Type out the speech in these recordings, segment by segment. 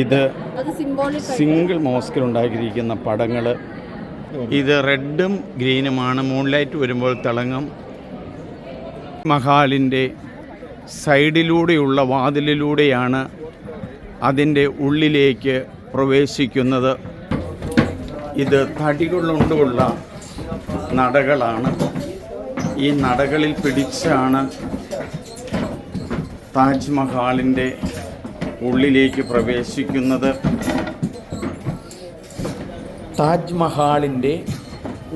ഇത് സിംഗിൾ മോസ്കിൽ ഉണ്ടാക്കിയിരിക്കുന്ന പടങ്ങൾ. ഇത് റെഡും ഗ്രീനുമാണ്. മൂൺലൈറ്റ് വരുമ്പോൾ തിളങ്ങും. മഹാലിൻ്റെ സൈഡിലൂടെയുള്ള വാതിലിലൂടെയാണ് അതിൻ്റെ ഉള്ളിലേക്ക് പ്രവേശിക്കുന്നത്. ഇത് തടികളുകൊണ്ടുള്ള നടകളാണ്. ഈ നടകളിൽ പിടിച്ചാണ് താജ്മഹാലിൻ്റെ ഉള്ളിലേക്ക് പ്രവേശിക്കുന്നത്. താജ്മഹാലിൻ്റെ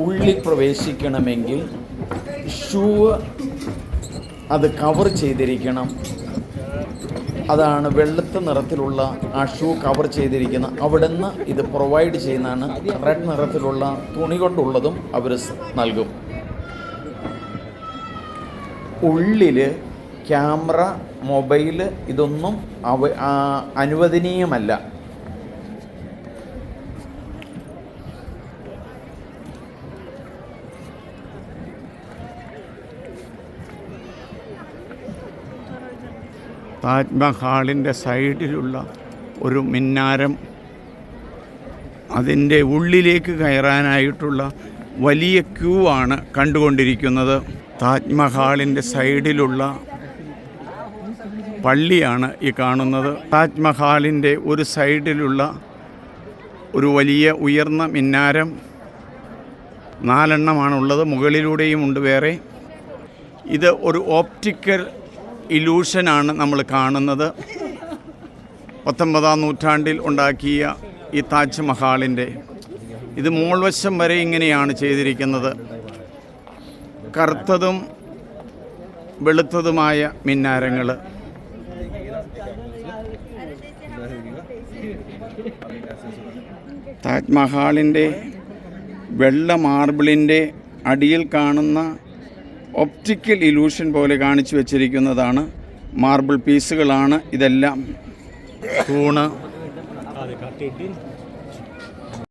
ഉള്ളിൽ പ്രവേശിക്കണമെങ്കിൽ ഷൂ അത് കവർ ചെയ്തിരിക്കണം. അതാണ് വെളുത്ത നിറത്തിലുള്ള ആ ഷൂ കവർ ചെയ്തിരിക്കുന്ന. അവിടെ നിന്ന് ഇത് പ്രൊവൈഡ് ചെയ്യുന്നതാണ്. റെഡ് നിറത്തിലുള്ള തുണി കൊണ്ടുള്ളതും അവർ നൽകും. ഉള്ളിൽ ക്യാമറ, മൊബൈൽ ഇതൊന്നും അനുവദനീയമല്ല. താജ്മഹാലിൻ്റെ സൈഡിലുള്ള ഒരു മിനാരം, അതിൻ്റെ ഉള്ളിലേക്ക് കയറാനായിട്ടുള്ള വലിയ ക്യൂ ആണ് കണ്ടുകൊണ്ടിരിക്കുന്നത്. താജ്മഹാലിൻ്റെ സൈഡിലുള്ള പള്ളിയാണ് ഈ കാണുന്നത്. താജ്മഹാലിൻ്റെ ഒരു സൈഡിലുള്ള ഒരു വലിയ ഉയർന്ന മിനാരം 4 എണ്ണമാണുള്ളത്. മുകളിലൂടെയും ഉണ്ട് വേറെ. ഇത് ഒരു ഓപ്റ്റിക്കൽ ഇലൂഷനാണ് നമ്മൾ കാണുന്നത്. 19-ാം നൂറ്റാണ്ടിൽ ഉണ്ടാക്കിയ ഈ താജ്മഹാലിൻ്റെ ഇത് മോൾവശം വരെ ഇങ്ങനെയാണ് ചെയ്തിരിക്കുന്നത്. കറുത്തതും വെളുത്തതുമായ മിനാരങ്ങൾ. താജ്മഹാലിൻ്റെ വെള്ള മാർബിളിൻ്റെ അടിയിൽ കാണുന്ന ഒപ്റ്റിക്കൽ ഇലൂഷൻ പോലെ കാണിച്ചു വച്ചിരിക്കുന്നതാണ്. മാർബിൾ പീസുകളാണ് ഇതെല്ലാം. തൂണ്